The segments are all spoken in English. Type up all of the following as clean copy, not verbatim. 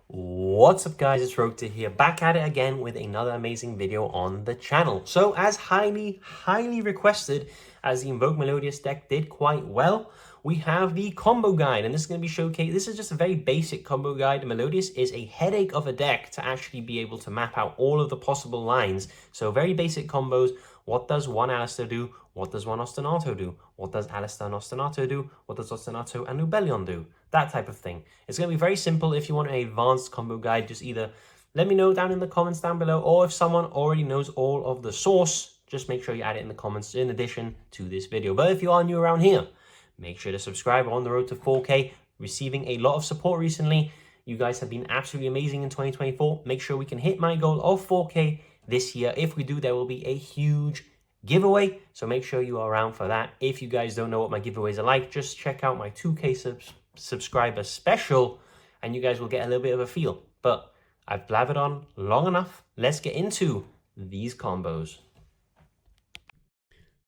What's up guys, it's Rota here, back at it again with another amazing video on the channel. So as highly requested, as the Invoked Melodious deck did quite well, we have the combo guide, and this is going to be showcased. This is just a very basic combo guide. Melodious is a headache of a deck to actually be able to map out all of the possible lines. So very basic combos. What does one Alistair do? What does one Ostinato do? What does Alistair and Ostinato do? What does Ostinato and Nubelion do? That type of thing. It's going to be very simple. If you want an advanced combo guide, just either let me know down in the comments down below, or if someone already knows all of the source, just make sure you add it in the comments in addition to this video. But if you are new around here, make sure to subscribe. We're on the road to 4K, receiving a lot of support recently. You guys have been absolutely amazing in 2024. Make sure we can hit my goal of 4K this year. If we do, there will be a huge giveaway, so make sure you are around for that. If you guys don't know what my giveaways are like, just check out my 2K subscriber special and you guys will get a little bit of a feel. But I've blathered on long enough. Let's get into these combos.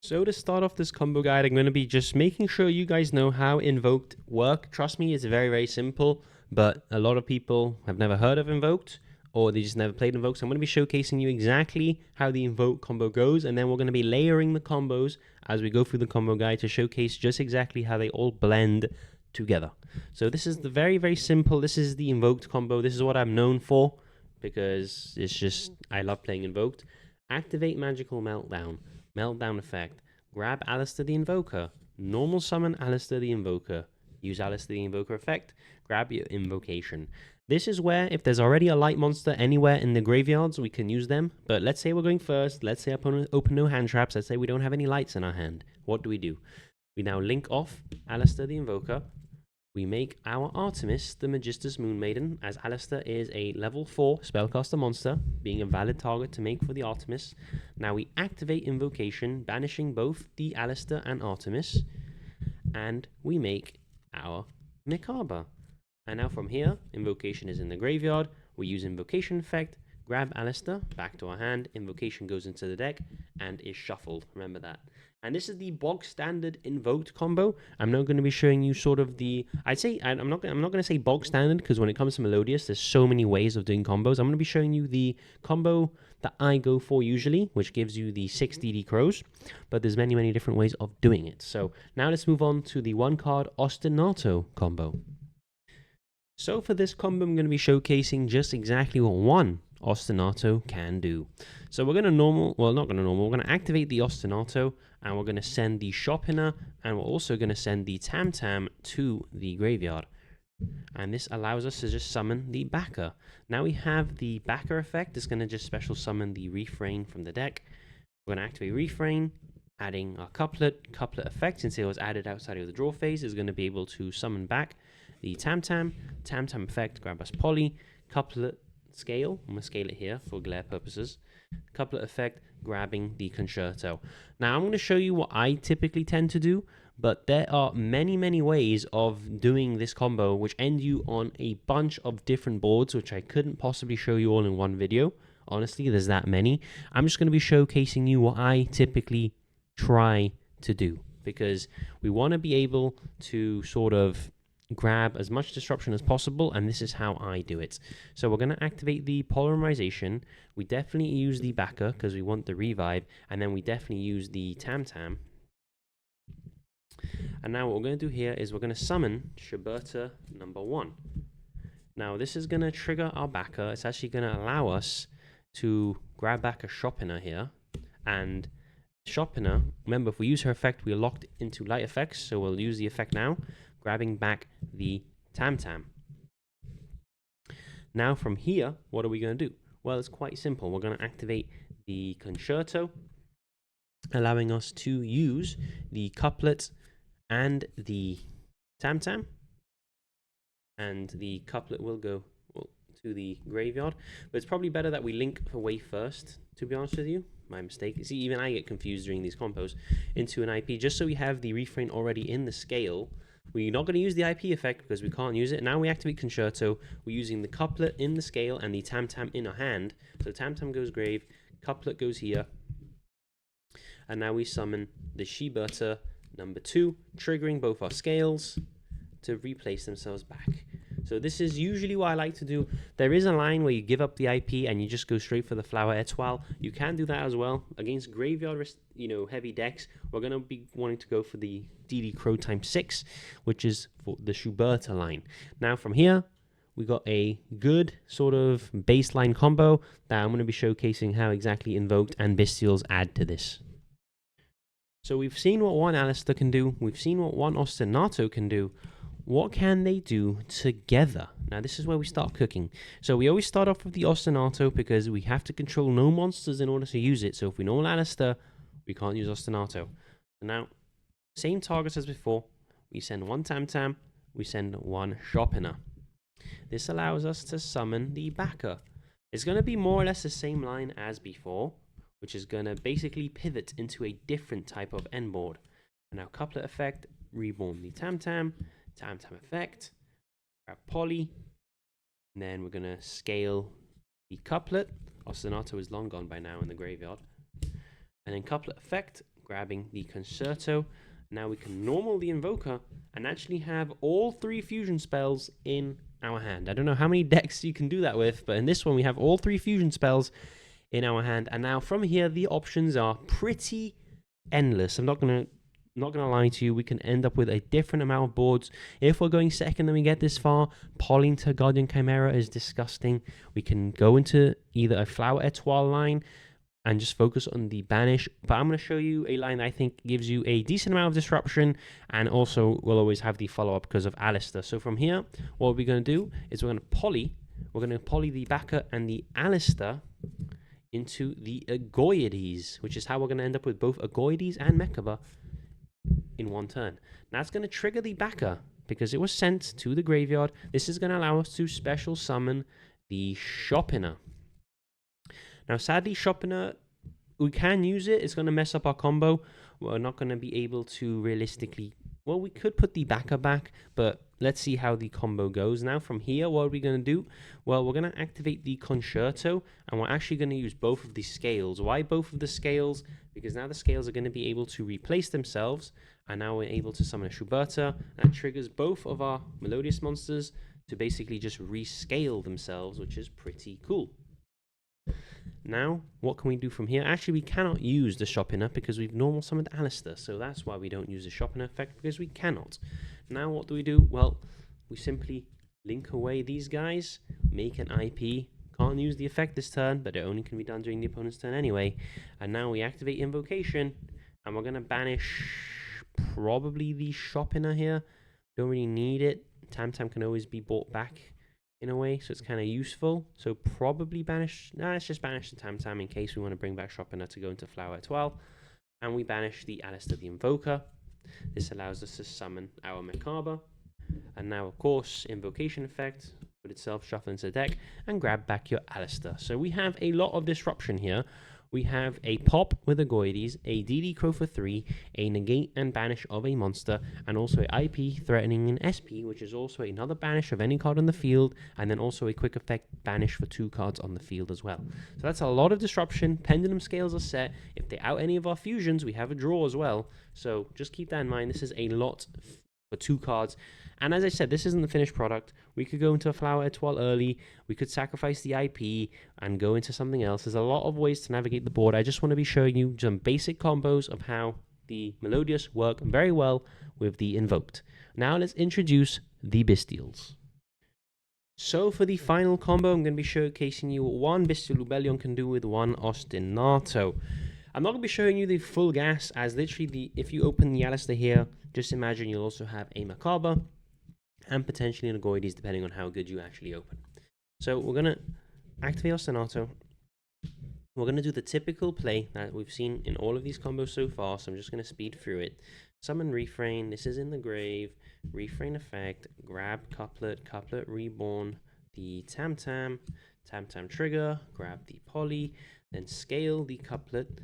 So to start off this combo guide, I'm going to be just making sure you guys know how Invoked work. Trust me, it's very simple, but a lot of people have never heard of Invoked, or they just never played Invoked. So I'm going to be showcasing you exactly how the Invoke combo goes, and then we're going to be layering the combos as we go through the combo guide to showcase just exactly how they all blend together. So this is the very simple. This is the Invoked combo. This is what I'm known for because it's just, I love playing Invoked. Activate Magical Meltdown. Meltdown effect. Grab Alistair the Invoker. Normal summon Alistair the Invoker. Use Alistair the Invoker effect. Grab your invocation. This is where, if there's already a light monster anywhere in the graveyards, we can use them. But let's say we're going first. Let's say opponent open no hand traps. Let's say we don't have any lights in our hand. What do? We now link off Alistair the Invoker. We make our Artemis the Magistus Moon Maiden, as Alistair is a level 4 spellcaster monster, being a valid target to make for the Artemis. Now we activate Invocation, banishing both the Alistair and Artemis. And we make our Mikaba. And now from here, Invocation is in the graveyard. We use Invocation effect, grab Alistair, back to our hand, Invocation goes into the deck, and is shuffled. Remember that. And this is the bog standard Invoked combo. I'm not going to be showing you sort of the, I'm not going to say bog standard, because when it comes to Melodious, there's so many ways of doing combos. I'm going to be showing you the combo that I go for usually, which gives you the 6 DD Crows, but there's many different ways of doing it. So now let's move on to the one card Ostinato combo. So for this combo, I'm going to be showcasing just exactly what one Ostinato can do. So we're going to we're going to activate the Ostinato, and we're going to send the Shopiner, and we're also going to send the Tam Tam to the graveyard. And this allows us to just summon the backer. Now we have the backer effect. It's going to just special summon the Refrain from the deck. We're going to activate Refrain, adding our couplet effect, since it was added outside of the draw phase, is going to be able to summon back the Tam Tam effect, grab us Poly, couplet scale, I'm going to scale it here for glare purposes, couplet effect, grabbing the Concerto. Now I'm going to show you what I typically tend to do, but there are many ways of doing this combo which end you on a bunch of different boards, which I couldn't possibly show you all in one video. Honestly, there's that many. I'm just going to be showcasing you what I typically try to do, because we want to be able to sort of grab as much disruption as possible, and this is how I do it. So we're going to activate the Polymerization. We definitely use the backer because we want the revive, and then we definitely use the Tam Tam. And now what we're going to do here is we're going to summon Shiberta #1. Now this is going to trigger our backer. It's actually going to allow us to grab back a Shopiner here, and Shopiner, remember, if we use her effect, we're locked into light effects, so we'll use the effect now, grabbing back the Tam Tam. Now from here, what are we going to do? Well, it's quite simple. We're going to activate the Concerto, allowing us to use the couplet and the Tam Tam. And the couplet will go to the graveyard. But it's probably better that we link away first, to be honest with you. My mistake. See, even I get confused during these combos into an IP, just so we have the Refrain already in the scale. We're not going to use the IP effect because we can't use it. Now we activate Concerto. We're using the couplet in the scale and the Tam Tam in our hand. So Tam Tam goes grave, couplet goes here. And now we summon the Shibata number 2, triggering both our scales to replace themselves back. So this is usually what I like to do. There is a line where you give up the IP and you just go straight for the Flower Étoile. You can do that as well. Against graveyard, heavy decks, we're going to be wanting to go for the DD Crow ×6, which is for the Schuberta line. Now from here, we got a good sort of baseline combo that I'm going to be showcasing how exactly Invoked and Bystials add to this. So we've seen what one Alistair can do. We've seen what one Ostinato can do. What can they do together? Now, this is where we start cooking. So we always start off with the Ostinato because we have to control no monsters in order to use it. So if we know Alistair, we can't use Ostinato. Now, same targets as before. We send one Tam Tam. We send one Sharpener. This allows us to summon the backer. It's going to be more or less the same line as before, which is going to basically pivot into a different type of end board. And now, couplet effect, reborn the Tam Tam. Tam Tam effect, grab Poly, and then we're going to scale the couplet. Ostinato is long gone by now in the graveyard. And then couplet effect, grabbing the Concerto. Now we can normal the Invoker and actually have all 3 fusion spells in our hand. I don't know how many decks you can do that with, but in this one we have all 3 fusion spells in our hand. And now from here, the options are pretty endless. I'm not gonna lie to you, we can end up with a different amount of boards. If we're going second and we get this far, Polling to Guardian Chimera is disgusting. We can go into either a Flower Étoile line and just focus on the banish, but I'm going to show you a line that I think gives you a decent amount of disruption, and also will always have the follow-up because of Alistair. So from here, what we're going to do is we're going to poly the backer and the Alistair into the Agoides, which is how we're going to end up with both Agoides and Mechaba in one turn. Now it's going to trigger the backer because it was sent to the graveyard. This is going to allow us to special summon the Sharpener. Now sadly, Sharpener, we can use it. It's going to mess up our combo. We're not going to be able to realistically, well, we could put the backer back, but let's see how the combo goes. Now from here, what are we going to do? Well, we're going to activate the Concerto, and we're actually going to use both of the scales. Why both of the scales? Because now the scales are going to be able to replace themselves, and now we're able to summon a Schuberta. That triggers both of our Melodious monsters to basically just rescale themselves, which is pretty cool. Now, what can we do from here? Actually, we cannot use the Sharpener because we've normal summoned Alistair, so that's why we don't use the Sharpener effect, because we cannot. Now, what do? Well, we simply link away these guys, make an IP. Can't use the effect this turn, but it only can be done during the opponent's turn anyway. And now we activate Invocation, and we're going to banish probably the Sharpener here. Don't really need it. Tam Tam can always be brought back in a way, so it's kind of useful. So probably banish, let's just banish the Tam Tam in case we want to bring back Sharpener to go into Flower Étoile. And we banish the Alistair the Invoker. This allows us to summon our Mechaba. And now, of course, Invocation effect, put itself, shuffle into the deck, and grab back your Alistair. So we have a lot of disruption here. We have a pop with Agoides, a DD Crow for 3, a negate and banish of a monster, and also a IP threatening an SP, which is also another banish of any card on the field, and then also a quick effect banish for 2 cards on the field as well. So that's a lot of disruption. Pendulum scales are set. If they out any of our fusions, we have a draw as well. So just keep that in mind. This is a lot for 2 cards. And as I said, this isn't the finished product. We could go into a Flower Étoile early. We could sacrifice the IP and go into something else. There's a lot of ways to navigate the board. I just want to be showing you some basic combos of how the Melodious work very well with the Invoked. Now let's introduce the Bystials. So for the final combo, I'm going to be showcasing you what one Bystial Lubellion can do with one Ostinato. I'm not going to be showing you the full gas, as literally if you open the Alistair here, just imagine you'll also have a Mechaba and potentially an Agoides, depending on how good you actually open. So we're going to activate Ostinato. We're going to do the typical play that we've seen in all of these combos so far, so I'm just going to speed through it. Summon Refrain, this is in the grave, Refrain effect, grab Couplet, Couplet Reborn, the Tam Tam, Tam Tam trigger, grab the Poly, then scale the Couplet,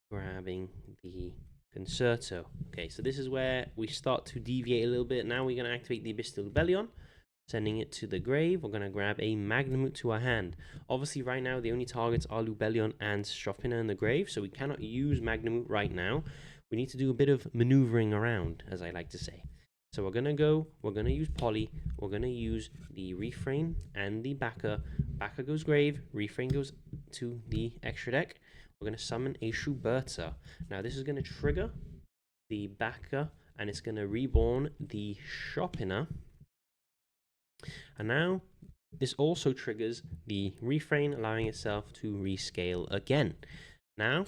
grabbing the Concerto. Okay, so this is where we start to deviate a little bit. Now we're going to activate the Bystial Lubellion. Sending it to the grave, we're going to grab a Magnamut to our hand. Obviously, right now, the only targets are Lubellion and Shopina in the grave, so we cannot use Magnamut right now. We need to do a bit of maneuvering around, as I like to say. So we're going to use Poly, we're going to use the Refrain and the Backer. Backer goes grave, Refrain goes to the extra deck. We're going to summon a Schuberta. Now, this is going to trigger the Backer, and it's going to reborn the Shopina. And now this also triggers the Refrain, allowing itself to rescale again. Now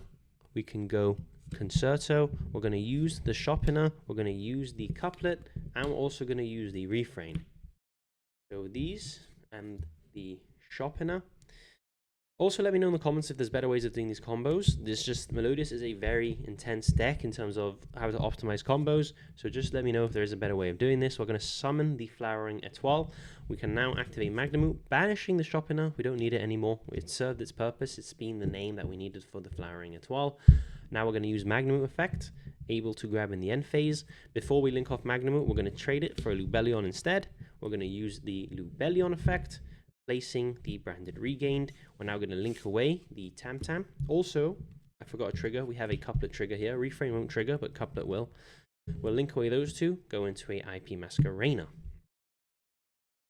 we can go Concerto. We're going to use the Shopina, we're going to use the Couplet, and we're also going to use the Refrain. So these and the Shopina. Also, let me know in the comments if there's better ways of doing these combos. Melodious is a very intense deck in terms of how to optimize combos. So just let me know if there is a better way of doing this. We're going to summon the Flowering Etoile. We can now activate Magnamut, banishing the Shopina. We don't need it anymore. It served its purpose. It's been the name that we needed for the Flowering Etoile. Now we're going to use Magnamut effect, able to grab in the end phase. Before we link off Magnamut, we're going to trade it for a Lubellion instead. We're going to use the Lubellion effect, placing the Branded Regained. We're now going to link away the Tam Tam. Also, I forgot a trigger. We have a Couplet trigger here. Refrain won't trigger, but Couplet will. We'll link away those two, go into a IP Masquerena.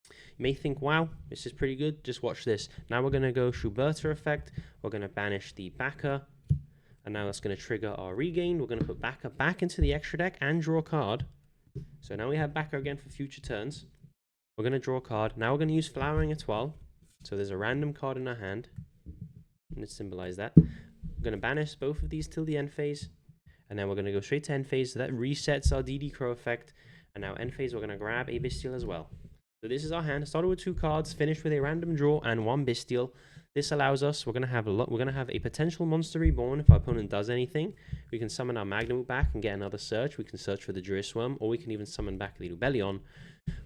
You may think, wow, this is pretty good. Just watch this. Now we're going to go Schuberta effect. We're going to banish the Backer. And now that's going to trigger our Regained. We're going to put Backer back into the extra deck and draw a card. So now we have Backer again for future turns. We're going to draw a card. Now we're going to use Flowering Etoile. So there's a random card in our hand. And let's symbolize that. We're going to banish both of these till the end phase. And then we're going to go straight to end phase. So that resets our DD Crow effect. And now end phase, we're going to grab a Bystial as well. So this is our hand. Started with 2 cards, finished with a random draw and 1 Bystial. This allows us, we're going to have a potential monster reborn if our opponent does anything. We can summon our Magnamut back and get another search. We can search for the Druisworm, or we can even summon back the Lubellion.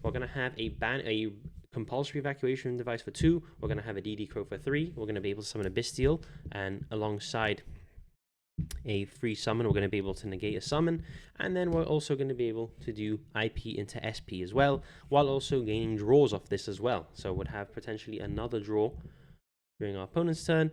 We're going to have a compulsory evacuation device for 2. We're going to have a DD Crow for 3. We're going to be able to summon a Bystial, and alongside a free summon, we're going to be able to negate a summon, and then we're also going to be able to do IP into SP as well, while also gaining draws off this as well. So we'd have potentially another draw during our opponent's turn.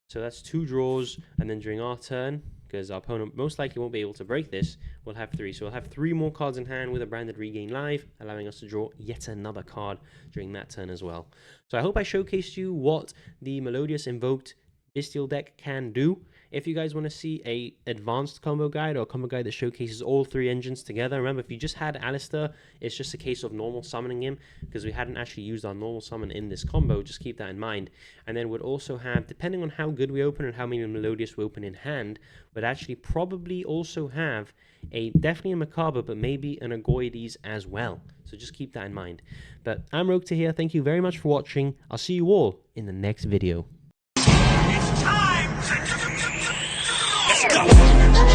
So that's 2 draws, and then during our turn, because our opponent most likely won't be able to break this, we'll have 3. So we'll have 3 more cards in hand with a Branded Regain live, allowing us to draw yet another card during that turn as well. So I hope I showcased you what the Melodious Invoked Bystial deck can do. If you guys want to see a advanced combo guide or a combo guide that showcases all 3 engines together, remember, if you just had Alistair, it's just a case of normal summoning him, because we hadn't actually used our normal summon in this combo. Just keep that in mind. And then we'd also have, depending on how good we open and how many Melodious we open in hand, we'd actually probably also have definitely a Macabre, but maybe an Agoides as well. So just keep that in mind. But I'm Rokta here. Thank you very much for watching. I'll see you all in the next video. It's time! Let's go!